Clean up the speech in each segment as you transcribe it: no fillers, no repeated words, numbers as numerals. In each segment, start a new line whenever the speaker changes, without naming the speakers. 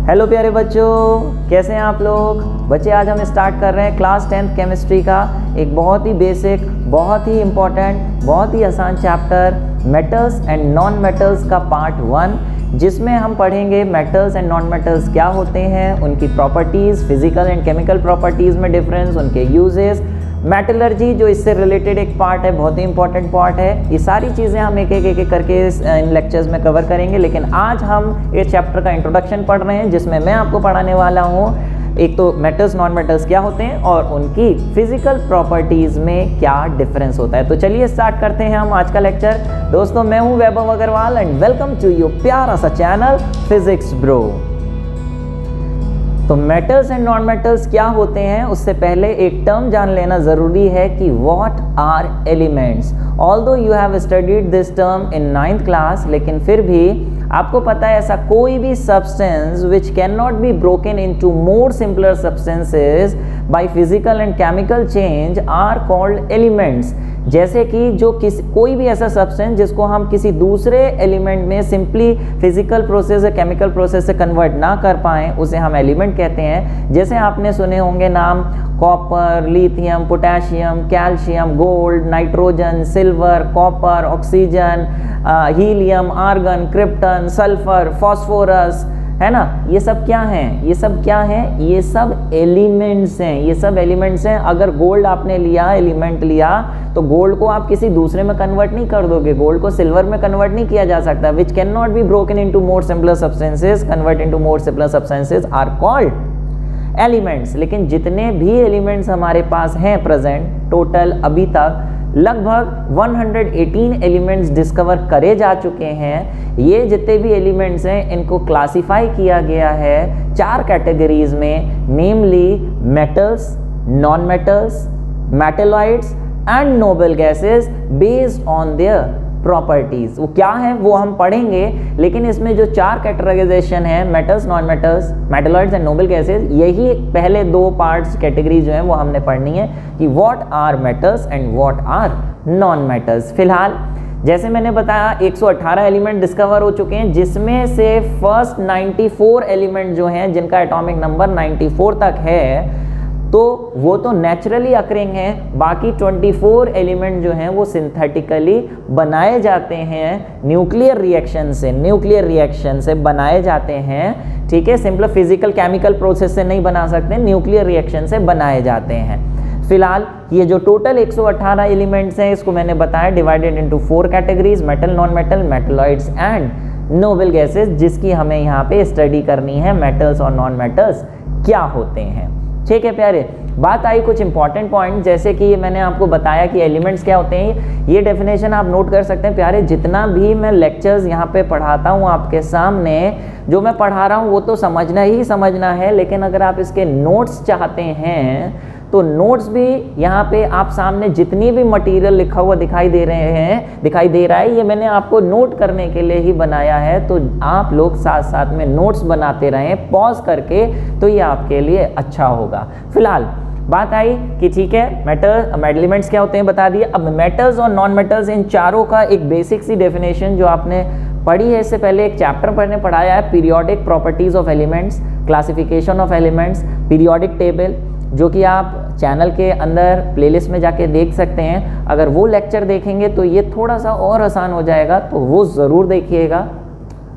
Hello प्यारे बच्चों, कैसे हैं आप लोग। बच्चे आज हम स्टार्ट कर रहे हैं क्लास 10th केमिस्ट्री का एक बहुत ही बेसिक, बहुत ही इम्पॉर्टेंट, बहुत ही आसान chapter metals and non metals का पार्ट 1, जिसमें हम पढ़ेंगे मेटल्स एंड नॉन मेटल्स क्या होते हैं, उनकी properties, physical and chemical properties में डिफरेंस, उनके यूजेस, मेटलर्जी जो इससे रिलेटेड एक पार्ट है, बहुत ही इंपॉर्टेंट पार्ट है। ये सारी चीज़ें हम एक एक करके इन लेक्चर्स में कवर करेंगे। लेकिन आज हम इस चैप्टर का इंट्रोडक्शन पढ़ रहे हैं, जिसमें मैं आपको पढ़ाने वाला हूँ एक तो मेटल्स नॉन मेटल्स क्या होते हैं और उनकी फिजिकल प्रॉपर्टीज़ में क्या डिफरेंस होता है। तो चलिए स्टार्ट करते हैं हम आज का लेक्चर। दोस्तों, मैं हूँ Vaibhav Agrawal and welcome to your प्यारा सा चैनल फिजिक्स ब्रो। तो मेटल्स एंड नॉन मेटल्स क्या होते हैं, उससे पहले एक टर्म जान लेना ज़रूरी है कि what are elements. Although you have studied this term in 9th class, लेकिन फिर भी आपको पता है ऐसा कोई भी substance which can not be broken into more simpler substances by physical and chemical change are called elements. जैसे कि जो कोई भी ऐसा सब्सटेंस जिसको हम किसी दूसरे एलिमेंट में सिंपली फिजिकल प्रोसेस या केमिकल प्रोसेस से कन्वर्ट ना कर पाएँ, उसे हम एलिमेंट कहते हैं। जैसे आपने सुने होंगे नाम copper, lithium, potassium, calcium, gold, nitrogen, silver, copper, oxygen, helium, argon, krypton, sulphur, phosphorus, है ना। ये सब क्या हैं? ये सब क्या हैं? ये सब एलिमेंट्स हैं। ये सब एलिमेंट्स हैं। अगर गोल्ड आपने लिया, एलिमेंट लिया, तो गोल्ड को आप किसी दूसरे में कन्वर्ट नहीं कर दोगे। गोल्ड को सिल्वर में कन्वर्ट नहीं किया जा सकता। Which can not be broken into more simpler substances, convert into more simpler substances are called elements. लेकिन जितने भी एलिमेंट्स हमारे पास हैं प्रेजेंट, टोटल अभी तक लगभग 118 एलिमेंट्स डिस्कवर करे जा चुके हैं। ये जितने भी एलिमेंट्स हैं इनको क्लासिफाई किया गया है 4 कैटेगरीज में, namely metals, non metals, metalloids and noble gases based on their properties. वो क्या है वो हम पढ़ेंगे, लेकिन इसमें जो 4 कैटेगराइजेशन है, metals, non metals, metalloids and noble gases, यही पहले 2 पार्ट्स कैटेगरी जो है वो हमने पढ़नी है कि what are metals and what are non metals. फिलहाल जैसे मैंने बताया 118 एलिमेंट डिस्कवर हो चुके हैं, जिसमें से फर्स्ट 94 एलिमेंट जो हैं जिनका एटॉमिक नंबर 94 तक है, तो वो तो नेचुरली अकरिंग हैं। बाकी 24 एलिमेंट जो हैं वो सिंथेटिकली बनाए जाते हैं, न्यूक्लियर रिएक्शन से बनाए जाते हैं। ठीक है, सिंपल फिजिकल केमिकल प्रोसेस से नहीं बना सकते, न्यूक्लियर रिएक्शन से बनाए जाते हैं। फिलहाल ये जो टोटल 118 एलिमेंट्स हैं, इसको मैंने बताया divided into 4 categories, metal, non metal, metalloids and noble gases, जिसकी हमें यहाँ पे स्टडी करनी है मेटल्स और नॉन मेटल्स क्या होते हैं। ठीक है प्यारे, बात आई कुछ इंपॉर्टेंट पॉइंट, जैसे कि मैंने आपको बताया कि एलिमेंट्स क्या होते हैं। ये डेफिनेशन आप नोट कर सकते हैं प्यारे। जितना भी मैं लेक्चर्स यहाँ पे पढ़ाता हूँ आपके सामने, जो मैं पढ़ा रहा हूँ वो तो समझना ही समझना है, लेकिन अगर आप इसके नोट्स चाहते हैं तो नोट्स भी यहाँ पे आप सामने जितनी भी मटेरियल लिखा हुआ दिखाई दे रहा है, ये मैंने आपको नोट करने के लिए ही बनाया है। तो आप लोग साथ साथ में नोट्स बनाते रहें पॉज करके, तो ये आपके लिए अच्छा होगा। फिलहाल बात आई कि ठीक है एलिमेंट्स क्या होते हैं बता दिए। अब मेटल्स और नॉन मेटल्स, इन चारों का एक बेसिक सी डेफिनेशन जो आपने पढ़ी है, इससे पहले एक चैप्टर पढ़ाया है, periodic properties of elements, classification of elements, periodic table, जो कि आप चैनल के अंदर प्लेलिस्ट में जाके देख सकते हैं। अगर वो लेक्चर देखेंगे तो ये थोड़ा सा और आसान हो जाएगा, तो वो ज़रूर देखिएगा।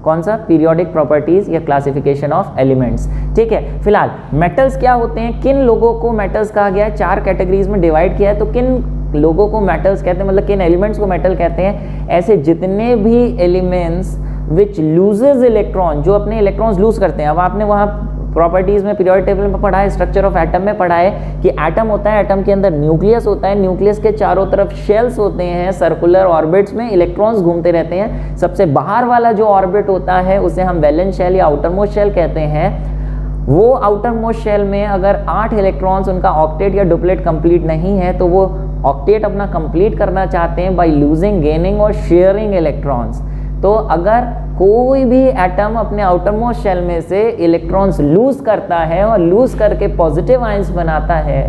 कौन सा? पीरियोडिक प्रॉपर्टीज या क्लासिफिकेशन ऑफ एलिमेंट्स। ठीक है, फिलहाल मेटल्स क्या होते हैं, किन लोगों को मेटल्स कहा गया है, 4 कैटेगरीज में डिवाइड किया है। तो किन लोगों को मेटल्स कहते हैं, मतलब किन एलिमेंट्स को मेटल कहते हैं? ऐसे जितने भी एलिमेंट्स विच लूजेज इलेक्ट्रॉन, जो अपने इलेक्ट्रॉन्स लूज करते हैं। अब आपने वहाँ प्रॉपर्टीज में पीरियोडिक टेबल में पढ़ा है, स्ट्रक्चर ऑफ एटम में पढ़ा है कि एटम होता है, एटम के अंदर न्यूक्लियस होता है, न्यूक्लियस के चारों तरफ शेल्स होते हैं, सर्कुलर ऑर्बिट्स में इलेक्ट्रॉन्स घूमते रहते हैं। सबसे बाहर वाला जो ऑर्बिट होता है उसे हम वैलेंस शेल या आउटर मोस्ट शेल कहते हैं। वो आउटर मोस्ट शेल में अगर 8 इलेक्ट्रॉन्स, उनका ऑक्टेट या डुप्लेट कंप्लीट नहीं है, तो वो ऑक्टेट अपना कंप्लीट करना चाहते हैं बाय लूजिंग, गेनिंग और शेयरिंग इलेक्ट्रॉन्स। तो अगर कोई भी एटम अपने आउटर मोस्ट शेल में से इलेक्ट्रॉन्स लूज करता है और लूज करके पॉजिटिव आयंस बनाता है,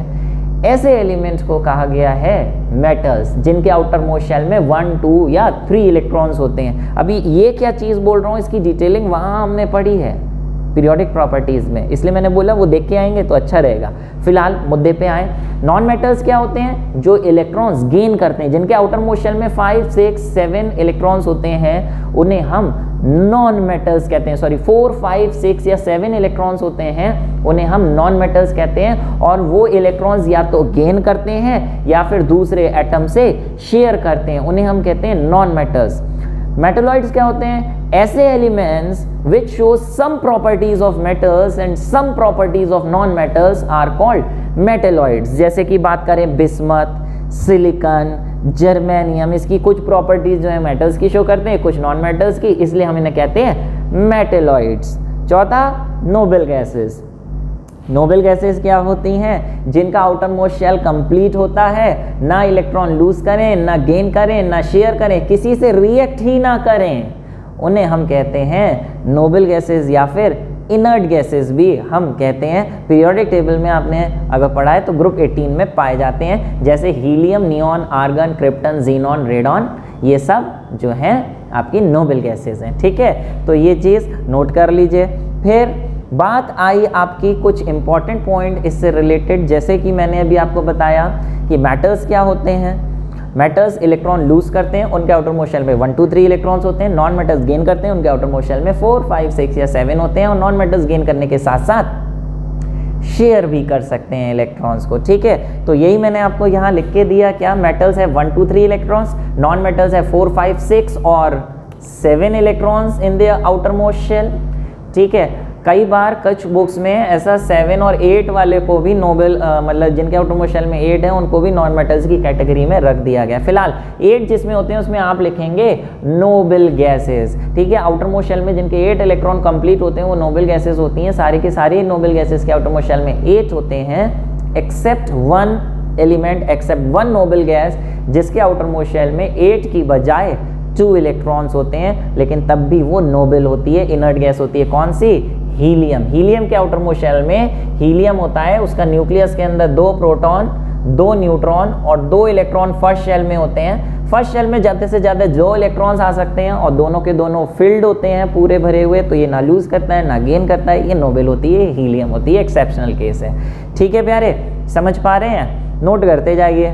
ऐसे एलिमेंट्स को कहा गया है मेटल्स, जिनके आउटर मोस्ट शेल में 1, 2 या 3 इलेक्ट्रॉन्स होते हैं। अभी ये क्या चीज़ बोल रहा हूँ, इसकी डिटेलिंग वहाँ हमने पढ़ी है, पीरियोडिक प्रॉपर्टीज़ में, इसलिए मैंने बोला वो देख के आएंगे तो अच्छा रहेगा। फिलहाल मुद्दे पे आए, नॉन मेटल्स क्या होते हैं? जो इलेक्ट्रॉन्स गेन करते हैं, जिनके आउटर मोस्ट शेल में 5, 6, 7 इलेक्ट्रॉन्स होते हैं, उन्हें हम नॉन मेटल्स कहते हैं। सॉरी 4, 5, 6 या 7 इलेक्ट्रॉन्स होते हैं, उन्हें हम नॉन मेटल्स कहते हैं। और वो इलेक्ट्रॉन्स या तो गेन करते हैं या फिर दूसरे एटम से शेयर करते हैं, उन्हें हम कहते हैं नॉन मेटल्स। मेटलॉइड्स क्या होते हैं? ऐसे elements which show some properties of metals and some properties of non-metals are called metalloids। जैसे कि बात करें बिस्मथ, सिलिकॉन, जर्मेनियम, इसकी कुछ प्रॉपर्टीज जो है मेटल्स की शो करते हैं, कुछ नॉन मेटल्स की, इसलिए हम इन्हें कहते हैं मेटलॉइड्स। चौथा, नोबल गैसेस। नोबल गैसेस क्या होती हैं? जिनका आउटर मोस्ट शेल कंप्लीट होता है, ना इलेक्ट्रॉन लूज करें, ना गेन करें, ना शेयर करें, किसी से रिएक्ट ही ना करें, उन्हें हम कहते हैं नोबल गैसेस या फिर इनर्ट गैसेस भी हम कहते हैं। पीरियोडिक टेबल में आपने अगर पढ़ा है तो ग्रुप 18 में पाए जाते हैं, जैसे helium, neon, argon, krypton, xenon, radon, ये सब जो हैं आपकी नोबल गैसेस हैं। ठीक है, तो ये चीज़ नोट कर लीजिए। फिर बात आई आपकी कुछ इंपॉर्टेंट पॉइंट इससे रिलेटेड, जैसे कि मैंने अभी आपको बताया कि मेटल्स क्या होते हैं। मेटल्स इलेक्ट्रॉन लूज करते हैं, उनके आउटर मोस्ट शेल में 1, 2, 3 इलेक्ट्रॉन्स होते हैं। नॉन मेटल्स गेन करते हैं, उनके आउटर मोस्ट शेल में 4, 5, 6 या 7 होते हैं। और नॉन मेटल्स गेन करने के साथ साथ शेयर भी कर सकते हैं इलेक्ट्रॉन्स को। ठीक है, तो यही मैंने आपको यहाँ लिख के दिया। क्या? मेटल्स है 1, 2, 3 इलेक्ट्रॉन्स, नॉन मेटल्स है 4, 5, 6 और 7 electrons in the outermost shell. ठीक है, कई बार कुछ बुक्स में ऐसा 7 और 8 वाले को भी नोबल मतलब जिनके आउटर मोस्ट शेल में 8 है, उनको भी नॉन मेटल्स की कैटेगरी में रख दिया गया। फिलहाल 8 जिसमें होते हैं उसमें आप लिखेंगे नोबल गैसेस। ठीक है, आउटर मोस्ट शेल में जिनके 8 इलेक्ट्रॉन कंप्लीट होते हैं वो नोबल गैसेस होती हैं। सारे के सारे नोबल गैसेस के आउटर मोस्ट शेल में 8 होते हैं, except 1 element, except 1 noble gas जिसके आउटर मोस्ट शेल में 8 की बजाय 2 इलेक्ट्रॉन्स होते हैं, लेकिन तब भी वो नोबल होती है, इनर्ट गैस होती है। कौन सी? हीलियम। हीलियम के आउटर मोस्ट शेल में हीलियम होता है, उसका न्यूक्लियस के अंदर 2 प्रोटॉन, 2 न्यूट्रॉन और 2 इलेक्ट्रॉन फर्स्ट शेल में होते हैं। फर्स्ट शेल में ज़्यादा से ज़्यादा 2 इलेक्ट्रॉन्स आ सकते हैं और दोनों के दोनों फिल्ड होते हैं, पूरे भरे हुए, तो ये ना लूज करता है ना गेन करता है, ये नोबल होती है, हीलियम होती है, एक्सेप्शनल केस है। ठीक है प्यारे, समझ पा रहे हैं? नोट करते जाइए।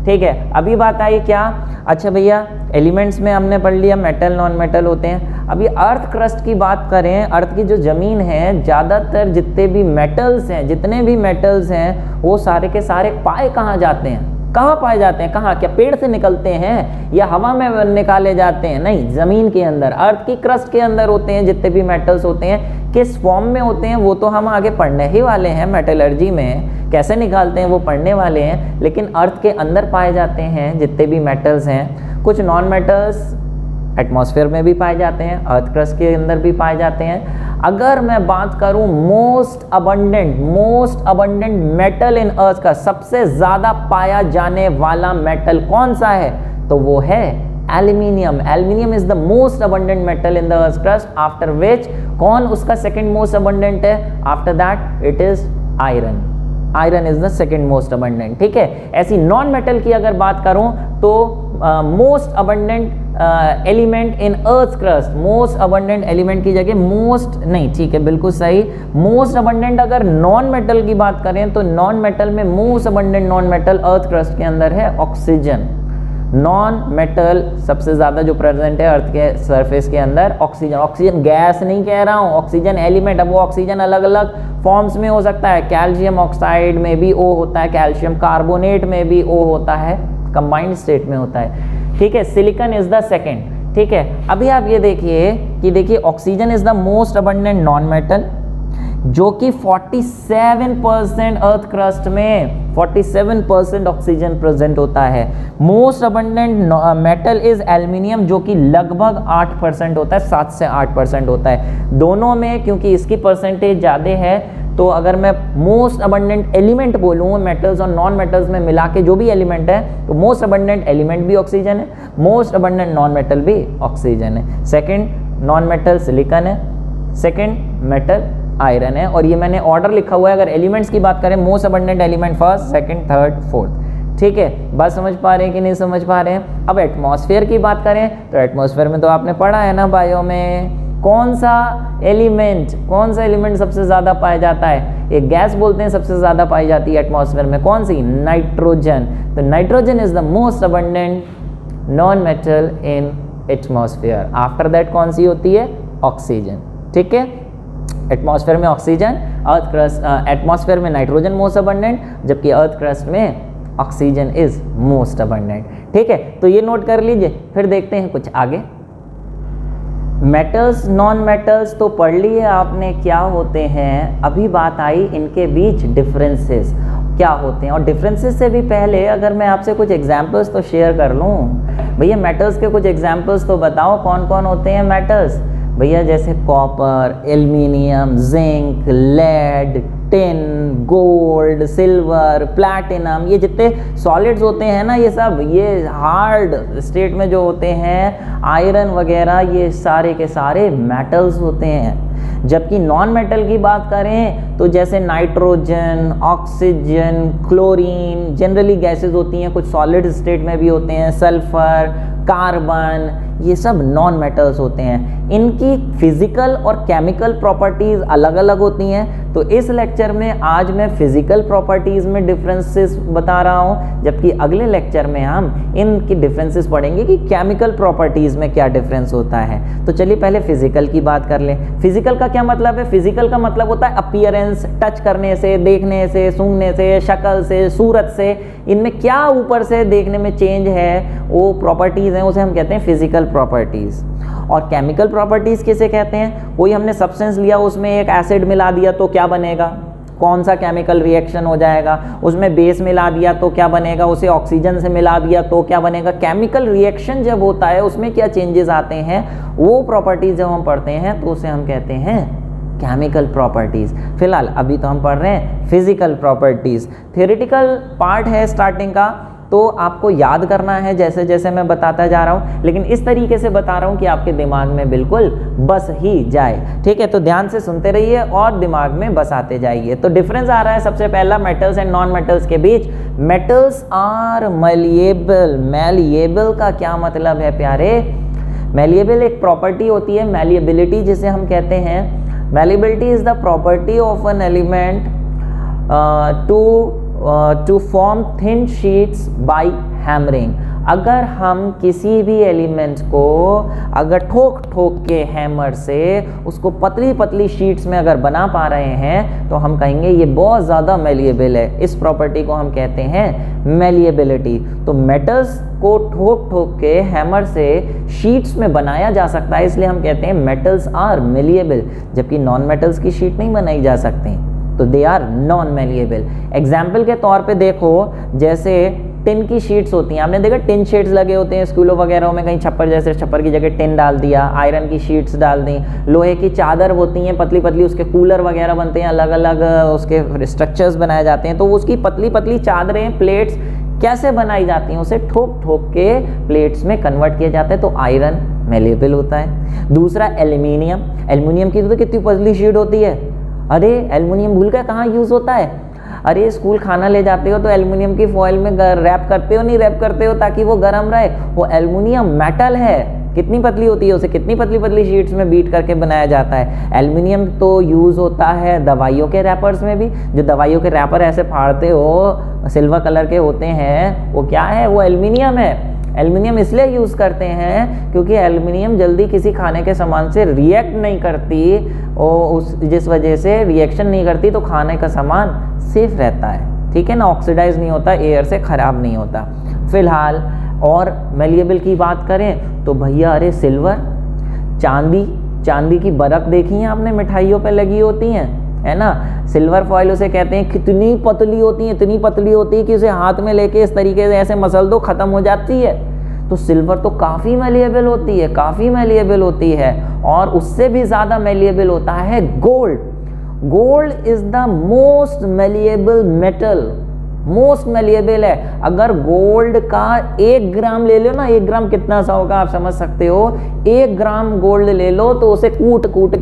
ठीक है, अभी बात आई क्या? अच्छा भैया, एलिमेंट्स में हमने पढ़ लिया मेटल नॉन मेटल होते हैं। अभी अर्थ क्रस्ट की बात करें, अर्थ की जो ज़मीन है, ज़्यादातर जितने भी मेटल्स हैं वो सारे के सारे पाए कहाँ जाते हैं? कहाँ पाए जाते हैं? कहाँ? क्या पेड़ से निकलते हैं या हवा में निकाले जाते हैं? नहीं, ज़मीन के अंदर, अर्थ की क्रस्ट के अंदर होते हैं जितने भी मेटल्स होते हैं। किस फॉर्म में होते हैं वो तो हम आगे पढ़ने ही वाले हैं, मेटलर्जी में कैसे निकालते हैं वो पढ़ने वाले हैं, लेकिन अर्थ के अंदर पाए जाते हैं जितने भी मेटल्स हैं। कुछ नॉन मेटल्स एटमॉस्फेयर में भी पाए जाते हैं, अर्थ क्रस्ट के अंदर भी पाए जाते हैं। अगर मैं बात करूं मोस्ट अबंडेंट मेटल इन अर्थ का, सबसे ज़्यादा पाया जाने वाला मेटल कौन सा है? तो वो है aluminium. Aluminium is the most abundant metal in the earth crust, after which कौन उसका सेकेंड मोस्ट अबंडेंट है? After that it is iron. Iron is the second most abundant. ठीक है, ऐसी नॉन मेटल की अगर बात करूं तो most abundant element in earth crust, most abundant element की जगह मोस्ट नहीं, ठीक है बिल्कुल सही, मोस्ट अबंडेंट अगर नॉन मेटल की बात करें तो नॉन मेटल में most abundant non metal earth crust के अंदर है ऑक्सीजन। नॉन मेटल सबसे ज़्यादा जो प्रेजेंट है अर्थ के सरफेस के अंदर ऑक्सीजन। ऑक्सीजन गैस नहीं कह रहा हूँ, ऑक्सीजन एलिमेंट। अब वो ऑक्सीजन अलग अलग फॉर्म्स में हो सकता है, कैल्शियम ऑक्साइड में भी O होता है, कैल्शियम कार्बोनेट में भी O होता है, कंबाइंड स्टेट में होता है। ठीक है, सिलिकॉन इज द सेकेंड। ठीक है, अभी आप ये देखिए कि देखिए oxygen is the most abundant non metal, जो कि 47% अर्थ क्रस्ट में 47% ऑक्सीजन प्रेजेंट होता है। Most abundant metal is aluminium, जो कि लगभग 8% होता है, 7 से 8% होता है दोनों में, क्योंकि इसकी परसेंटेज ज़्यादा है। तो अगर मैं मोस्ट अबंडेंट एलिमेंट बोलूँ मेटल्स और नॉन मेटल्स में मिला के जो भी एलिमेंट है, तो मोस्ट अबंडेंट एलिमेंट भी ऑक्सीजन है, मोस्ट अबंडेंट नॉन मेटल भी ऑक्सीजन है। सेकंड नॉन मेटल सिलिकॉन है, सेकंड मेटल आयरन है। और ये मैंने ऑर्डर लिखा हुआ है, अगर एलिमेंट्स की बात करें most abundant element first, second, third, fourth. ठीक है, बात समझ पा रहे हैं कि नहीं समझ पा रहे हैं? अब एटमॉस्फेयर की बात करें तो एटमॉस्फेयर में तो आपने पढ़ा है ना बायो में, कौन सा एलिमेंट सबसे ज़्यादा पाया जाता है? एक गैस बोलते हैं सबसे ज़्यादा पाई जाती है एटमॉस्फेयर में, कौन सी? नाइट्रोजन। तो nitrogen is the most abundant non metal in atmosphere. After that कौन सी होती है? ऑक्सीजन। ठीक है, एटमॉस्फेयर में ऑक्सीजन, अर्थ क्रस्ट, एटमॉस्फेयर में नाइट्रोजन मोस्ट अबंडेंट, जबकि अर्थ क्रस्ट में ऑक्सीजन इज मोस्ट अबंडेंट। ठीक है, तो ये नोट कर लीजिए। फिर देखते हैं कुछ आगे। मेटल्स नॉन मेटल्स तो पढ़ लिए आपने क्या होते हैं। अभी बात आई इनके बीच डिफरेंसेस क्या होते हैं। और डिफरेंसेस से भी पहले अगर मैं आपसे कुछ एग्जांपल्स तो शेयर कर लूँ। भैया मेटल्स के कुछ एग्जांपल्स तो बताओ, कौन कौन होते हैं मेटल्स? भैया जैसे copper, aluminium, zinc, lead, tin, gold, silver, platinum, ये जितने सॉलिड्स होते हैं ना, ये सब ये हार्ड स्टेट में जो होते हैं, आयरन वगैरह, ये सारे के सारे मेटल्स होते हैं। जबकि नॉन मेटल की बात करें तो जैसे nitrogen, oxygen, chlorine, generally gases होती हैं, कुछ सॉलिड स्टेट में भी होते हैं, सल्फर, कार्बन, ये सब नॉन मेटल्स होते हैं। इनकी फिजिकल और केमिकल प्रॉपर्टीज अलग अलग होती हैं। तो इस लेक्चर में आज मैं फिजिकल प्रॉपर्टीज में डिफरेंसेस बता रहा हूं, जबकि अगले लेक्चर में हम इनकी डिफरेंसेस पढ़ेंगे कि केमिकल प्रॉपर्टीज में क्या डिफरेंस होता है। तो चलिए पहले फिजिकल की बात कर लें। फिजिकल का क्या मतलब है? फिजिकल का मतलब होता है अपीयरेंस, टच करने से, देखने से, सूंघने से, शक्ल से, सूरत से, इनमें क्या ऊपर से देखने में चेंज है, वो प्रॉपर्टीज हैं, उसे हम कहते हैं फिजिकल प्रॉपर्टीज। और केमिकल प्रॉपर्टीज किसे कहते हैं? कोई हमने सब्सटेंस लिया, उसमें एक एसिड मिला दिया तो क्या बनेगा? कौन सा केमिकल रिएक्शन हो जाएगा? उसमें बेस मिला दिया तो क्या बनेगा? उसे ऑक्सीजन से मिला दिया तो क्या बनेगा? केमिकल रिएक्शन जब होता है उसमें क्या चेंजेस आते हैं, वो प्रॉपर्टीज जब हम पढ़ते हैं तो उसे हम कहते हैं केमिकल प्रॉपर्टीज। फिलहाल अभी तो हम पढ़ रहे हैं फिजिकल प्रॉपर्टीज। थ्योरेटिकल पार्ट है स्टार्टिंग का, तो आपको याद करना है जैसे जैसे मैं बताता जा रहा हूँ, लेकिन इस तरीके से बता रहा हूँ कि आपके दिमाग में बिल्कुल बस ही जाए। ठीक है, तो ध्यान से सुनते रहिए और दिमाग में बसाते जाइए। तो डिफरेंस आ रहा है सबसे पहला मेटल्स एंड नॉन मेटल्स के बीच। Metals are malleable. मैलिएबल का क्या मतलब है प्यारे? मैलिएबल एक प्रॉपर्टी होती है, मैलिएबिलिटी जिसे हम कहते हैं। Malleability is the property of an element to form thin sheets by hammering. अगर हम किसी भी एलिमेंट को अगर ठोक ठोक के हैमर से उसको पतली पतली शीट्स में अगर बना पा रहे हैं तो हम कहेंगे ये बहुत ज़्यादा मैलिएबल है। इस प्रॉपर्टी को हम कहते हैं मैलिएबिलिटी। तो मेटल्स को ठोक ठोक के हैमर से शीट्स में बनाया जा सकता है, इसलिए हम कहते हैं मेटल्स आर मैलिएबल, जबकि नॉन मेटल्स की शीट नहीं बनाई जा सकती, तो they are non malleable. Example के तौर पे देखो, जैसे टिन की शीट्स होती हैं, आपने देखा टिन शीट्स लगे होते हैं स्कूलों वगैरह में, कहीं छप्पर, जैसे छप्पर की जगह टिन डाल दिया, आयरन की शीट्स डाल दी, लोहे की चादर होती हैं पतली पतली, उसके कूलर वगैरह बनते हैं, अलग अलग उसके स्ट्रक्चर्स बनाए जाते हैं। तो उसकी पतली पतली चादरें, प्लेट्स कैसे बनाई जाती हैं? उसे ठोक ठोक के प्लेट्स में कन्वर्ट किया जाता है, तो आयरन मैलिएबल होता है। दूसरा एल्युमिनियम। एल्युमिनियम की तो कितनी पतली शीट होती है। अरे एल्युमिनियम भूल गए कहाँ यूज़ होता है? अरे स्कूल खाना ले जाते हो तो एल्युमिनियम की फॉइल में रैप करते हो, नहीं रैप करते हो ताकि वो गर्म रहे? वो एल्युमिनियम मेटल है, कितनी पतली होती है, उसे कितनी पतली पतली शीट्स में बीट करके बनाया जाता है। एल्युमिनियम तो यूज़ होता है दवाइयों के रैपर्स में भी, जो दवाइयों के रैपर ऐसे फाड़ते हो सिल्वर कलर के होते हैं, वो क्या है? वो एल्युमिनियम है। एल्युमिनियम इसलिए यूज़ करते हैं क्योंकि एल्युमिनियम जल्दी किसी खाने के सामान से रिएक्ट नहीं करती, और जिस वजह से रिएक्शन नहीं करती तो खाने का सामान सेफ रहता है। ठीक है ना, ऑक्सीडाइज नहीं होता, एयर से ख़राब नहीं होता। फिलहाल और मैलिएबल की बात करें तो भैया अरे सिल्वर, चांदी की बर्फ़ देखी है आपने, मिठाइयों पे लगी होती हैं, है ना? सिल्वर फॉइल उसे कहते हैं। कितनी पतली होती है, इतनी पतली होती है कि उसे हाथ में लेके इस तरीके से ऐसे मसल दो, ख़त्म हो जाती है। तो सिल्वर तो काफ़ी मैलिएबल होती है, काफ़ी मैलिएबल होती है। और उससे भी ज़्यादा मैलिएबल होता है gold. Gold is the most malleable metal, most malleable है। अगर गोल्ड का 1 ग्राम ले लो ना, 1 ग्राम कितना सा होगा आप समझ सकते हो। 1 ग्राम गोल्ड ले लो तो उसे कूट कूट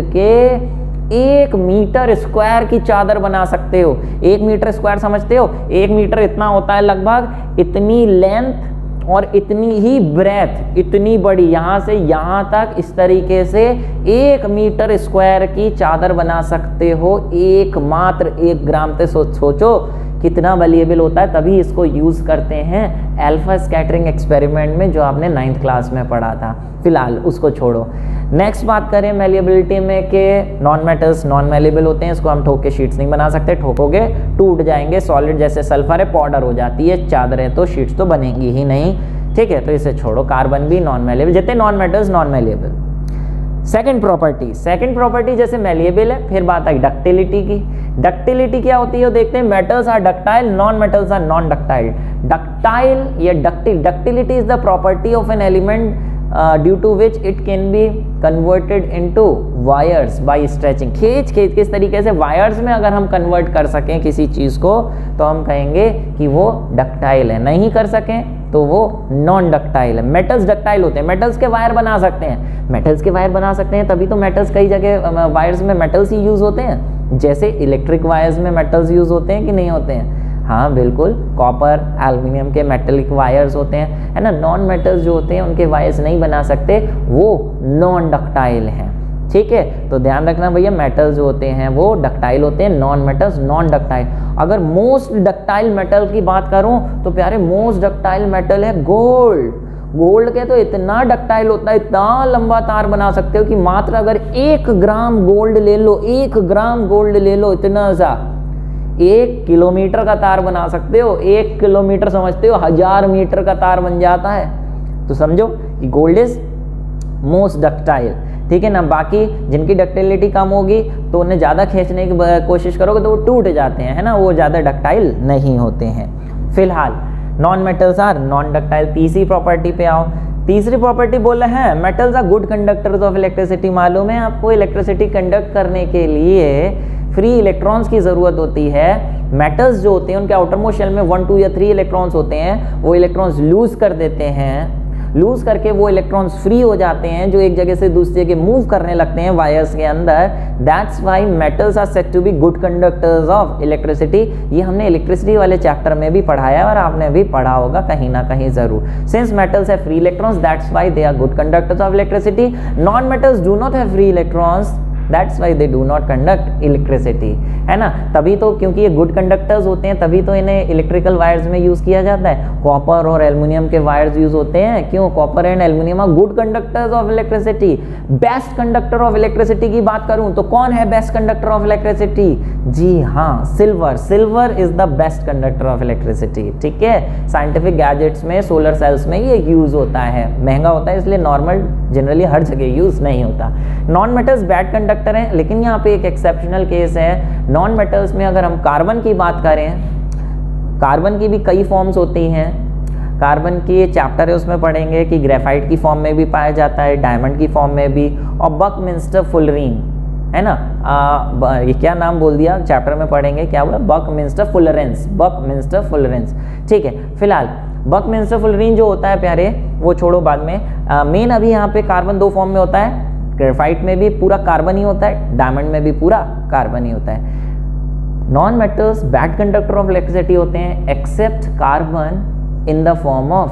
के 1 मीटर स्क्वायर की चादर बना सकते हो। 1 मीटर स्क्वायर समझते हो? 1 मीटर इतना होता है लगभग, इतनी लेंथ और इतनी ही ब्रेथ, इतनी बड़ी, यहाँ से यहाँ तक इस तरीके से 1 मीटर स्क्वायर की चादर बना सकते हो मात्र 1 ग्राम से। सोचो कितना वैल्यूएबल होता है, तभी इसको यूज़ करते हैं अल्फा स्कैटरिंग एक्सपेरिमेंट में, जो आपने 9th क्लास में पढ़ा था। फिलहाल उसको छोड़ो। नेक्स्ट बात करें मैलिएबिलिटी में कि नॉन मेटल्स नॉन मैलिएबल होते हैं, इसको हम ठोक के शीट्स नहीं बना सकते, ठोकोगे टूट जाएंगे, सॉलिड जैसे सल्फर है पाउडर हो जाती है, चादरें तो शीट्स तो बनेंगी ही नहीं, ठीक है, तो इसे छोड़ो। कार्बन भी नॉन मैलिएबल, जितने non metals non malleable. Second property जैसे मैलिएबल है, फिर बात आई डक्टिलिटी की। डक्टिलिटी क्या होती है वो देखते हैं। Metals are ductile, non metals are non ductile. Ductile या ductility is the property of an element due to which it can be converted into wires by stretching. खींच किस तरीके से वायर्स में अगर हम कन्वर्ट कर सकें किसी चीज़ को, तो हम कहेंगे कि वो डक्टाइल है। नहीं कर सकें तो वो नॉन डक्टाइल है। मेटल्स डक्टाइल होते हैं, मेटल्स के वायर बना सकते हैं, मेटल्स के वायर बना सकते हैं, तभी तो मेटल्स कई जगह वायर्स में मेटल्स ही यूज़ होते हैं। जैसे इलेक्ट्रिक वायर्स में मेटल्स यूज़ होते हैं कि नहीं होते हैं? हाँ बिल्कुल, कॉपर एल्युमिनियम के मेटलिक वायर्स होते हैं, है ना। नॉन मेटल्स जो होते हैं उनके वायर्स नहीं बना सकते, वो नॉन डक्टाइल हैं, ठीक है। तो ध्यान रखना भैया, मेटल्स जो होते हैं वो डक्टाइल होते हैं, नॉन मेटल्स नॉन डक्टाइल। अगर मोस्ट डक्टाइल मेटल की बात करूं तो प्यारे मोस्ट डक्टाइल मेटल है गोल्ड। गोल्ड के तो इतना डक्टाइल होता है, इतना लंबा तार बना सकते हो कि मात्र अगर 1 ग्राम गोल्ड ले लो, 1 ग्राम गोल्ड ले लो, इतना सा 1 किलोमीटर का तार बना सकते हो। 1 किलोमीटर समझते हो 1000 मीटर का तार बन जाता है। तो समझो कि गोल्ड इज मोस्ट डक्टाइल, ठीक है ना। बाकी जिनकी डक्टिलिटी कम होगी तो उन्हें ज़्यादा खींचने की कोशिश करोगे तो वो टूट जाते हैं, है ना, वो ज़्यादा डक्टाइल नहीं होते हैं। फिलहाल non metals are non ductile. तीसरी प्रॉपर्टी पे आओ। तीसरी प्रॉपर्टी बोल रहे हैं metals are good conductors of electricity. मालूम है आपको, इलेक्ट्रिसिटी कंडक्ट करने के लिए फ्री इलेक्ट्रॉन्स की ज़रूरत होती है। मेटल्स जो होते हैं उनके आउटर मोस्ट शेल में 1, 2 या 3 इलेक्ट्रॉन्स होते हैं, वो इलेक्ट्रॉन्स लूज कर देते हैं, लूज करके वो इलेक्ट्रॉन्स फ्री हो जाते हैं जो एक जगह से दूसरी जगह मूव करने लगते हैं वायर्स के अंदर। That's why metals are said to be good conductors of electricity. ये हमने इलेक्ट्रिसिटी वाले चैप्टर में भी पढ़ाया है और आपने भी पढ़ा होगा कहीं ना कहीं जरूर। Since metals have free electrons that's why they are good conductors of electricity. Non metals do not have free electrons, that's why they do not conduct electricity, है ना। तभी तो, क्योंकि ये गुड कंडक्टर्स होते हैं, तभी तो इन्हें इलेक्ट्रिकल वायर्स में यूज़ किया जाता है। कॉपर और एल्युमिनियम के वायर्स यूज़ होते हैं, क्यों? Copper and aluminium are good conductors of electricity. Best conductor of electricity की बात करूं तो कौन है बेस्ट कंडक्टर ऑफ इलेक्ट्रिसिटी? जी हाँ, silver. Silver is the best conductor of electricity, ठीक है। साइंटिफिक गैजेट्स में, सोलर सेल्स में ये यूज़ होता है। महंगा होता है इसलिए नॉर्मल जनरली हर जगह यूज़ नहीं होता। नॉन मेटल्स बैड कंडक्टर हैं, लेकिन यहाँ पे एक एक्सेप्शनल केस है। नॉन मेटल्स में अगर हम कार्बन की बात करें, कार्बन की भी कई फॉर्म्स होती हैं। कार्बन की चैप्टर है उसमें पढ़ेंगे कि ग्रेफाइट की फॉर्म में भी पाया जाता है, डायमंड की फॉर्म में भी, और बकमिंस्टर फुलरीन, है ना। ये क्या नाम बोल दिया, चैप्टर में पढ़ेंगे, क्या बोला? बकमिंस्टर फुलरेंस, बकमिंस्टर फुलरेंस, ठीक है। फिलहाल बकमिंस्टर फुलरीन जो होता है प्यारे, वो छोड़ो बाद में। मेन अभी यहाँ पे कार्बन 2 फॉर्म में होता है। ग्रेफाइट में भी पूरा कार्बन ही होता है, डायमंड में भी पूरा कार्बन ही होता है। Non metals bad conductor of electricity होते हैं except carbon in the form of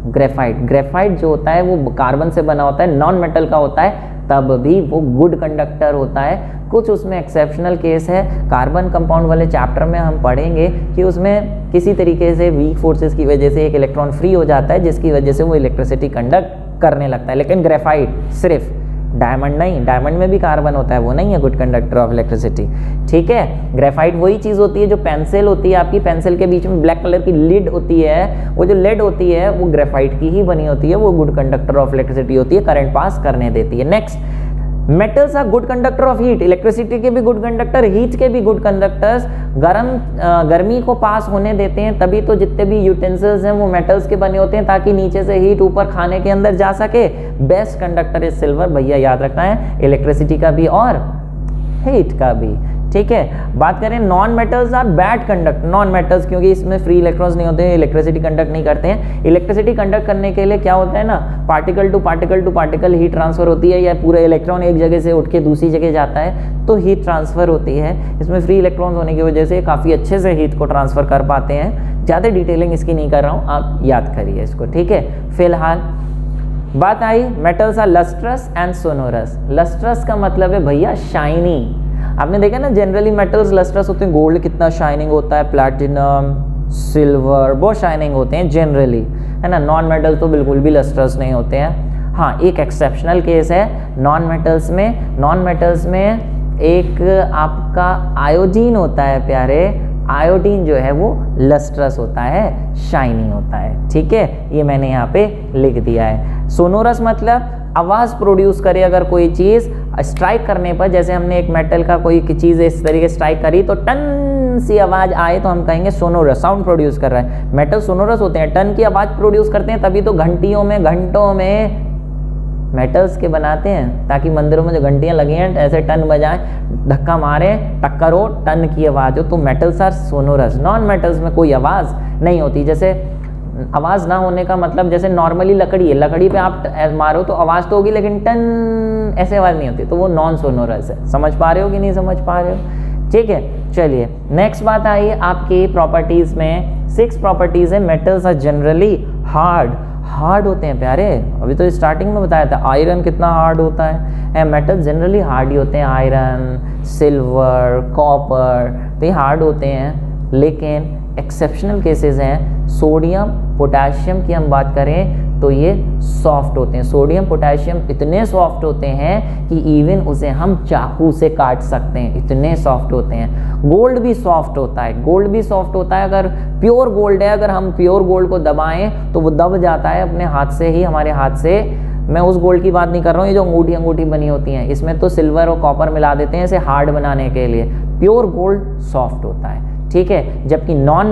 graphite. Graphite जो होता है वो कार्बन से बना होता है, नॉन मेटल का होता है, तब भी वो गुड कंडक्टर होता है। कुछ उसमें एक्सेप्शनल केस है, कार्बन कंपाउंड वाले चैप्टर में हम पढ़ेंगे कि उसमें किसी तरीके से वीक फोर्सेस की वजह से एक इलेक्ट्रॉन फ्री हो जाता है, जिसकी वजह से वो इलेक्ट्रिसिटी कंडक्ट करने लगता है। लेकिन ग्रेफाइट सिर्फ, डायमंड नहीं, डायमंड में भी कार्बन होता है, वो नहीं है गुड कंडक्टर ऑफ इलेक्ट्रिसिटी, ठीक है। ग्रेफाइट वही चीज़ होती है जो पेंसिल होती है, आपकी पेंसिल के बीच में ब्लैक कलर की लिड होती है, वो जो लिड होती है वो ग्रेफाइट की ही बनी होती है, वो गुड कंडक्टर ऑफ इलेक्ट्रिसिटी होती है, करंट पास करने देती है। Next, metals are good conductor of heat. Electricity के भी गुड कंडक्टर, हीट के भी गुड कंडक्टर्स। गर्मी को पास होने देते हैं, तभी तो जितने भी यूटेंसिल्स हैं वो मेटल्स के बने होते हैं, ताकि नीचे से हीट ऊपर खाने के अंदर जा सके। बेस्ट कंडक्टर इज सिल्वर, भैया याद रखना है, इलेक्ट्रिसिटी का भी और हीट का भी, ठीक है। बात करें non metals are bad conduct, non metals क्योंकि इसमें फ्री इलेक्ट्रॉन्स नहीं होते हैं, इलेक्ट्रिसिटी कंडक्ट नहीं करते हैं। इलेक्ट्रिसिटी कंडक्ट करने के लिए क्या होता है ना, particle to particle heat transfer होती है, या पूरे इलेक्ट्रॉन एक जगह से उठ के दूसरी जगह जाता है तो हीट ट्रांसफर होती है। इसमें फ्री इलेक्ट्रॉन्स होने की वजह से काफ़ी अच्छे से हीट को ट्रांसफर कर पाते हैं। ज़्यादा डिटेलिंग इसकी नहीं कर रहा हूँ, आप याद करिए इसको, ठीक है। फिलहाल बात आई metals are lustrous and sonorous. Lustrous का मतलब है भैया शाइनी। आपने देखा ना जनरली मेटल्स लस्ट्रस होते हैं, गोल्ड कितना शाइनिंग होता है, प्लैटिनम, सिल्वर बहुत शाइनिंग होते हैं जनरली, है ना। नॉन मेटल्स तो बिल्कुल भी लस्ट्रस नहीं होते हैं। हाँ, एक एक्सेप्शनल केस है नॉन मेटल्स में एक आपका आयोडीन होता है प्यारे। आयोडीन जो है वो लस्ट्रस होता है, शाइनी होता है, ठीक है। ये मैंने यहाँ पे लिख दिया है। सोनोरस मतलब आवाज़ प्रोड्यूस करे, अगर कोई चीज़ स्ट्राइक करने पर, जैसे हमने एक मेटल का कोई चीज़ इस तरीके स्ट्राइक करी तो टन सी आवाज़ आए तो हम कहेंगे सोनोरस, साउंड प्रोड्यूस कर रहा है। मेटल सोनोरस होते हैं, टन की आवाज़ प्रोड्यूस करते हैं, तभी तो घंटियों में घंटों में मेटल्स के बनाते हैं, ताकि मंदिरों में जो घंटियाँ लगी हैं ऐसे टन बजाएं, धक्का मारे, टक्कर हो, टन की आवाज़ हो, तो metals are sonorous. Non metals में कोई आवाज़ नहीं होती। जैसे आवाज़ ना होने का मतलब, जैसे नॉर्मली लकड़ी है, लकड़ी पे आप मारो तो आवाज़ तो होगी लेकिन टन ऐसे आवाज़ नहीं होती, तो वो नॉन सोनोरस है। समझ पा रहे हो कि नहीं समझ पा रहे हो, ठीक है। चलिए नेक्स्ट बात आई आपकी प्रॉपर्टीज़ में। 6 प्रॉपर्टीज़ है। मेटल्स आर जनरली हार्ड होते हैं प्यारे, अभी तो स्टार्टिंग में बताया था आयरन कितना हार्ड होता है। मेटल जनरली हार्ड ही होते हैं, आयरन, सिल्वर, कॉपर, तो ये हार्ड होते हैं। लेकिन एक्सेप्शनल केसेस हैं, सोडियम पोटेशियम की हम बात करें तो ये सॉफ्ट होते हैं। सोडियम पोटेशियम इतने सॉफ्ट होते हैं कि इवन उसे हम चाकू से काट सकते हैं, इतने सॉफ्ट होते हैं। गोल्ड भी सॉफ्ट होता है, गोल्ड भी सॉफ्ट होता है। अगर प्योर गोल्ड है, अगर हम प्योर गोल्ड को दबाएं तो वो दब जाता है अपने हाथ से ही, हमारे हाथ से। मैं उस गोल्ड की बात नहीं कर रहा हूँ, ये जो अंगूठी बनी होती हैं, इसमें तो सिल्वर और कॉपर मिला देते हैं इसे हार्ड बनाने के लिए। प्योर गोल्ड सॉफ्ट होता है, ठीक है। जबकि नॉन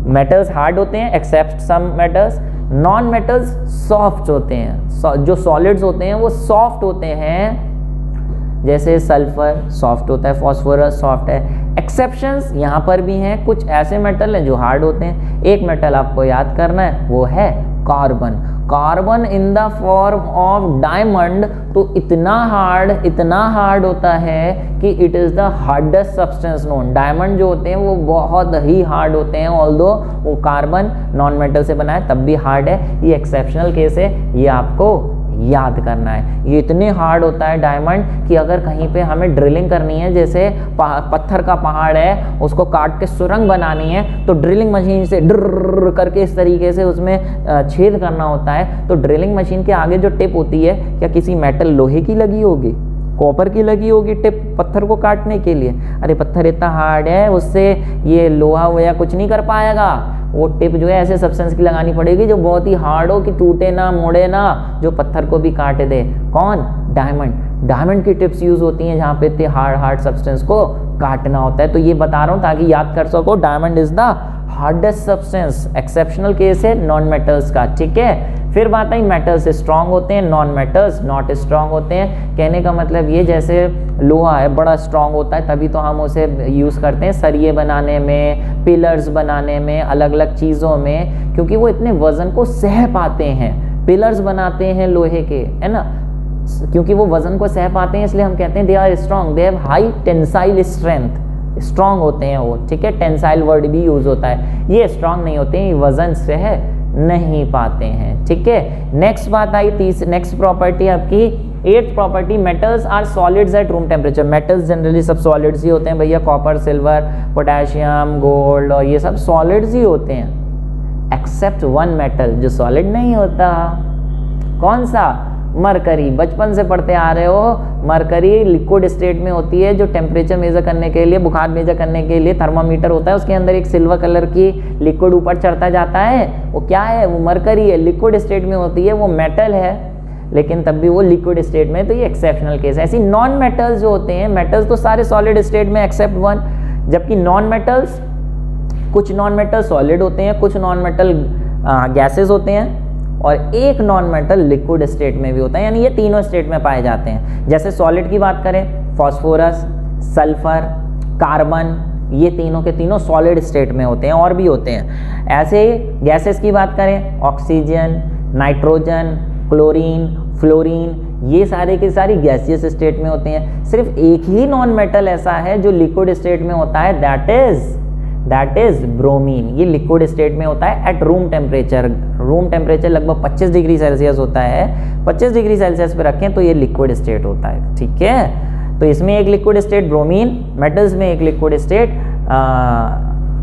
मेटल्स हार्ड होते हैं except some metals. Non metals soft होते हैं, जो सॉलिड्स होते हैं वो सॉफ्ट होते हैं। जैसे सल्फर सॉफ्ट होता है, फॉस्फोरस सॉफ्ट है। एक्सेप्शंस यहाँ पर भी हैं, कुछ ऐसे मेटल हैं जो हार्ड होते हैं। एक मेटल आपको याद करना है, वो है carbon. Carbon in the form of diamond तो इतना हार्ड होता है कि it is the hardest substance known. Diamond जो होते हैं वो बहुत ही हार्ड होते हैं, ऑल्दो वो कार्बन नॉन मेटल से बना है तब भी हार्ड है। ये एक्सेप्शनल केस है, ये आपको याद करना है। ये इतने हार्ड होता है डायमंड कि अगर कहीं पे हमें ड्रिलिंग करनी है, जैसे पत्थर का पहाड़ है उसको काट के सुरंग बनानी है, तो ड्रिलिंग मशीन से ड्र करके इस तरीके से उसमें छेद करना होता है। तो ड्रिलिंग मशीन के आगे जो टिप होती है, क्या किसी मेटल लोहे की लगी होगी, कॉपर की लगी होगी टिप पत्थर को काटने के लिए? अरे पत्थर इतना हार्ड है, उससे ये लोहा वोहा कुछ नहीं कर पाएगा। वो टिप जो है ऐसे सब्सटेंस की लगानी पड़ेगी जो बहुत ही हार्ड हो कि टूटे ना, मुड़े ना, जो पत्थर को भी काट दे। कौन? डायमंड की टिप्स यूज होती हैं जहाँ पे इतने हार्ड सब्सटेंस को काटना होता है। तो ये बता रहा हूँ ताकि याद कर सको, diamond is the hardest substance. Exceptional case है नॉन मेटल्स का, ठीक है। फिर बात आई मेटल्स स्ट्रांग होते हैं, नॉन मेटल्स नॉट स्ट्रांग होते हैं। कहने का मतलब ये, जैसे लोहा है बड़ा स्ट्रांग होता है तभी तो हम उसे यूज़ करते हैं सरिये बनाने में, पिलर्स बनाने में, अलग अलग चीज़ों में, क्योंकि वो इतने वजन को सह पाते हैं। पिलर्स बनाते हैं लोहे के, है ना, क्योंकि वो वजन को सह पाते हैं, इसलिए हम कहते हैं they are strong, they have high tensile strength. Strong होते हैं वो, ठीक है। टेंसाइल वर्ड भी यूज होता है। ये स्ट्रांग नहीं होते हैं, वजन से है नहीं पाते हैं, ठीक है। नेक्स्ट बात आई, नेक्स्ट प्रॉपर्टी आपकी 8th property, metals are solids at room temperature. Metals generally सब सॉलिड्स ही होते हैं भैया, कॉपर, सिल्वर, पोटेशियम, गोल्ड और ये सब सॉलिड्स ही होते हैं, एक्सेप्ट वन मेटल जो सॉलिड नहीं होता। कौन सा? मरकरी। बचपन से पढ़ते आ रहे हो, मरकरी लिक्विड स्टेट में होती है, जो टेम्परेचर मेजर करने के लिए, बुखार मेजर करने के लिए थर्मामीटर होता है, उसके अंदर एक सिल्वर कलर की लिक्विड ऊपर चढ़ता जाता है, वो क्या है? वो मरकरी है, लिक्विड स्टेट में होती है, वो मेटल है लेकिन तब भी वो लिक्विड स्टेट में, तो ये एक्सेप्शनल केस है। ऐसी नॉन मेटल्स जो होते हैं, मेटल्स तो सारे सॉलिड स्टेट में एक्सेप्ट वन, जबकि नॉन मेटल्स, कुछ नॉन मेटल सॉलिड होते हैं, कुछ नॉन मेटल गैसेस होते हैं और एक नॉन मेटल लिक्विड स्टेट में भी होता है, यानी ये तीनों स्टेट में पाए जाते हैं। जैसे सॉलिड की बात करें, फॉस्फोरस, सल्फर, कार्बन, ये तीनों के तीनों सॉलिड स्टेट में होते हैं, और भी होते हैं। ऐसे ही गैसेस की बात करें, ऑक्सीजन, नाइट्रोजन, क्लोरीन, फ्लोरीन, ये सारे के सारी गैसियस स्टेट में होते हैं। सिर्फ एक ही नॉन मेटल ऐसा है जो लिक्विड स्टेट में होता है, दैट इज ब्रोमीन। ये लिक्विड स्टेट में होता है eight room temperature. Room temperature लगभग 25 डिग्री सेल्सियस होता है। 25 डिग्री सेल्सियस पे रखें तो ये लिक्विड स्टेट होता है, ठीक है। तो इसमें एक लिक्विड स्टेट ब्रोमीन, मेटल्स में एक लिक्विड स्टेट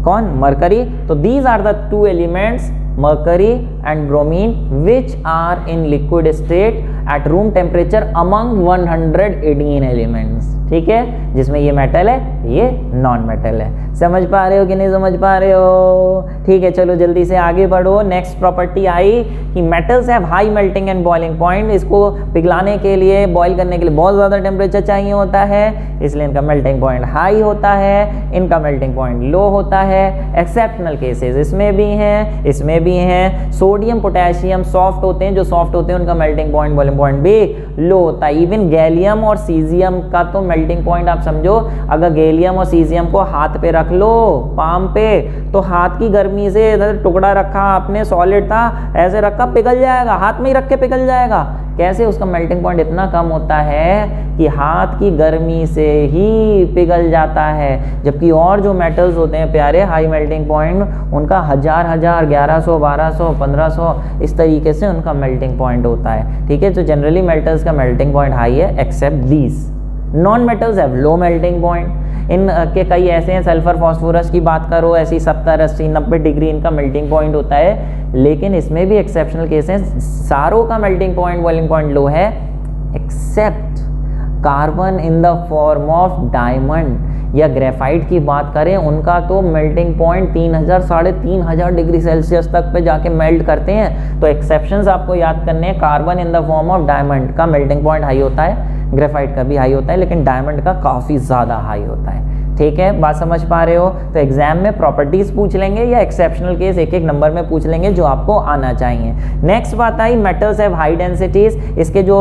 कौन, मरकरी। तो these are the two elements, mercury and bromine, which are in liquid state at room temperature among 118 elements, ठीक है, जिसमें ये मेटल है, ये नॉन मेटल है। समझ पा रहे हो कि नहीं समझ पा रहे हो? ठीक है, चलो जल्दी से आगे बढ़ो। नेक्स्ट प्रॉपर्टी आई कि metals have high melting and boiling point. इसको पिघलाने के लिए, बॉयल करने के लिए बहुत ज़्यादा टेम्परेचर चाहिए होता है, इसलिए इनका मेल्टिंग पॉइंट हाई होता है, इनका मेल्टिंग पॉइंट लो होता है। एक्सेप्शनल केसेस इसमें भी हैं, इसमें भी हैं। सोडियम, पोटेशियम सॉफ्ट होते हैं, जो सॉफ्ट होते हैं उनका मेल्टिंग पॉइंट, बॉइलिंग पॉइंट भी लो होता है। इवन गैलियम और सीजियम का तो मेल्टिंग पॉइंट आप समझो, अगर गैलियम और सीजियम को हाथ पे रख लो, पाम पे, तो हाथ की गर्मी से इधर टुकड़ा रखा आपने, सॉलिड था, ऐसे रखा, पिघल जाएगा, हाथ में ही रख के पिघल जाएगा। कैसे? उसका मेल्टिंग पॉइंट इतना कम होता है कि हाथ की गर्मी से ही पिघल जाता है। जबकि और जो मेटल्स होते हैं प्यारे, हाई मेल्टिंग पॉइंट, उनका 1000 1100 1200 1500 इस तरीके से उनका मेल्टिंग पॉइंट होता है, ठीक है। तो जनरली मेटल्स का मेल्टिंग पॉइंट हाई है, except these. Non metals have low melting point. इन के कई ऐसे हैं, सल्फर, फास्फोरस की बात करो, ऐसी 70 80 90 डिग्री इनका मेल्टिंग पॉइंट होता है। लेकिन इसमें भी एक्सेप्शनल केस हैं, सारों का melting point, boiling point low है, except carbon in the form of diamond या ग्रेफाइट की बात करें, उनका तो मेल्टिंग पॉइंट 3000 3500 डिग्री सेल्सियस तक पे जाके मेल्ट करते हैं। तो एक्सेप्शंस आपको याद करने हैं। Carbon in the form of diamond का मेल्टिंग पॉइंट हाई होता है, ग्रेफाइट का भी हाई होता है, लेकिन डायमंड का काफ़ी ज़्यादा हाई होता है, ठीक है। बात समझ पा रहे हो? तो एग्जाम में प्रॉपर्टीज पूछ लेंगे या एक्सेप्शनल केस एक एक नंबर में पूछ लेंगे, जो आपको आना चाहिए। नेक्स्ट बात आई, मेटल्स हैव हाई डेंसिटीज। इसके जो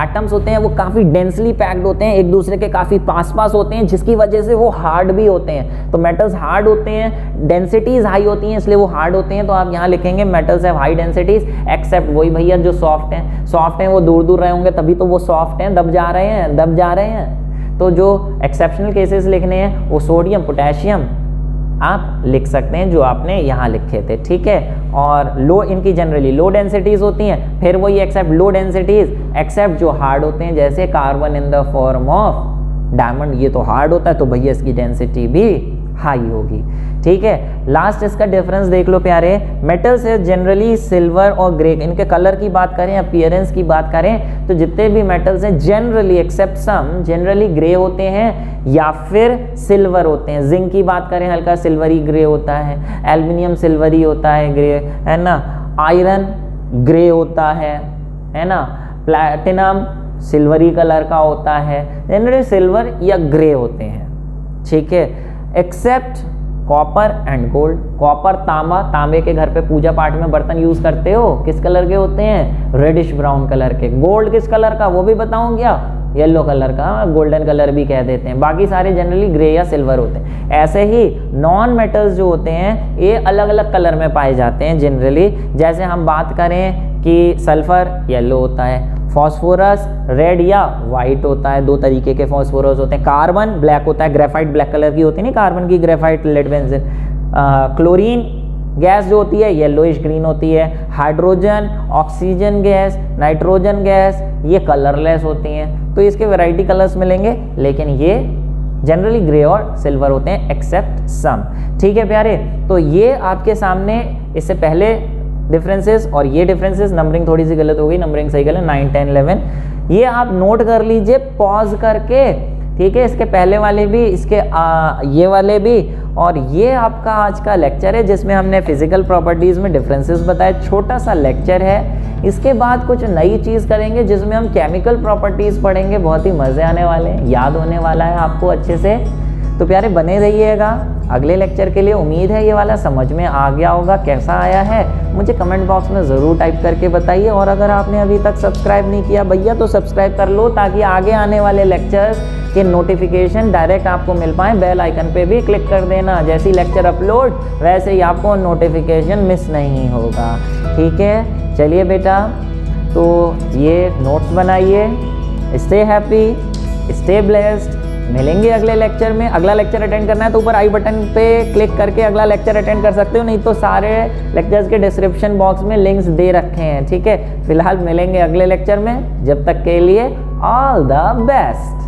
एटम्स होते हैं वो काफ़ी डेंसली पैक्ड होते हैं, एक दूसरे के काफ़ी पास पास होते हैं, जिसकी वजह से वो हार्ड भी होते हैं। तो मेटल्स हार्ड होते हैं, डेंसिटीज हाई होती हैं, इसलिए वो हार्ड होते हैं। तो आप यहाँ लिखेंगे metals have high densities, except वही भैया जो सॉफ्ट हैं। सॉफ्ट हैं वो दूर दूर रहे होंगे, तभी तो वो सॉफ्ट हैं, दब जा रहे हैं, दब जा रहे हैं। तो जो एक्सेप्शनल केसेस लिखने हैं वो सोडियम, पोटेशियम आप लिख सकते हैं, जो आपने यहाँ लिखे थे, ठीक है। और लो, इनकी जनरली लो डेंसिटीज होती हैं। फिर वही एक्सेप्ट लो डेंसिटीज, एक्सेप्ट जो हार्ड होते हैं, जैसे carbon in the form of diamond, ये तो हार्ड होता है, तो भैया इसकी डेंसिटी भी हाई होगी, ठीक है। लास्ट इसका डिफरेंस देख लो प्यारे। मेटल्स है जनरली सिल्वर और ग्रे, इनके कलर की बात करें, अपीयरेंस की बात करें, तो जितने भी मेटल्स हैं generally except some, generally grey होते हैं या फिर सिल्वर होते हैं। जिंक की बात करें, हल्का सिल्वरी ग्रे होता है, एल्युमिनियम सिल्वरी होता है, ग्रे है ना, आयरन ग्रे होता है ना, प्लैटिनम सिल्वरी कलर का होता है, जनरली सिल्वर या ग्रे होते हैं, ठीक है। Except copper and gold. Copper, तांबा, तांबे के घर पे पूजा पाठ में बर्तन यूज करते हो, किस कलर के होते हैं? रेडिश ब्राउन कलर के। गोल्ड किस कलर का, वो भी बताऊं क्या? येलो कलर का, गोल्डन कलर भी कह देते हैं। बाकी सारे जनरली ग्रे या सिल्वर होते हैं। ऐसे ही नॉन मेटल्स जो होते हैं ये अलग अलग कलर में पाए जाते हैं जनरली। जैसे हम बात करें कि सल्फर येलो होता है, फॉस्फोरस रेड या वाइट होता है, दो तरीके के फॉस्फोरस होते हैं। कार्बन ब्लैक होता है, ग्रेफाइट ब्लैक कलर की होती है, नहीं कार्बन की, graphite lead benzene. Chlorine gas जो होती है येलोइश ग्रीन होती है। Hydrogen, oxygen gas, nitrogen gas, ये कलरलेस होती हैं। तो इसके वैरायटी कलर्स मिलेंगे, लेकिन ये जनरली ग्रे और सिल्वर होते हैं, एक्सेप्ट सम, ठीक है प्यारे। तो ये आपके सामने इससे पहले डिफरेंसेस और ये डिफरेंसेस, नंबरिंग थोड़ी सी गलत हो गई, नंबरिंग सही गलत, 9 10 11 ये आप नोट कर लीजिए पॉज करके, ठीक है। इसके पहले वाले भी, इसके ये वाले भी, और ये आपका आज का लेक्चर है जिसमें हमने फिजिकल प्रॉपर्टीज़ में डिफरेंसेस बताए। छोटा सा लेक्चर है। इसके बाद कुछ नई चीज़ करेंगे जिसमें हम केमिकल प्रॉपर्टीज़ पढ़ेंगे, बहुत ही मज़े आने वाले हैं, याद होने वाला है आपको अच्छे से। तो प्यारे बने रहिएगा अगले लेक्चर के लिए। उम्मीद है ये वाला समझ में आ गया होगा। कैसा आया है मुझे कमेंट बॉक्स में ज़रूर टाइप करके बताइए। और अगर आपने अभी तक सब्सक्राइब नहीं किया भैया तो सब्सक्राइब कर लो, ताकि आगे आने वाले लेक्चर्स कि नोटिफिकेशन डायरेक्ट आपको मिल पाए, बेल आइकन पे भी क्लिक कर देना। जैसे ही लेक्चर अपलोड वैसे ही आपको नोटिफिकेशन मिस नहीं होगा। ठीक है, चलिए बेटा, तो ये नोट्स बनाइए। Stay happy, stay blessed. मिलेंगे अगले लेक्चर में। अगला लेक्चर अटेंड करना है तो ऊपर आई बटन पे क्लिक करके अगला लेक्चर अटेंड कर सकते हो, नहीं तो सारे लेक्चर्स के डिस्क्रिप्शन बॉक्स में लिंक्स दे रखे हैं। ठीक है, फिलहाल मिलेंगे अगले लेक्चर में। जब तक के लिए ऑल द बेस्ट।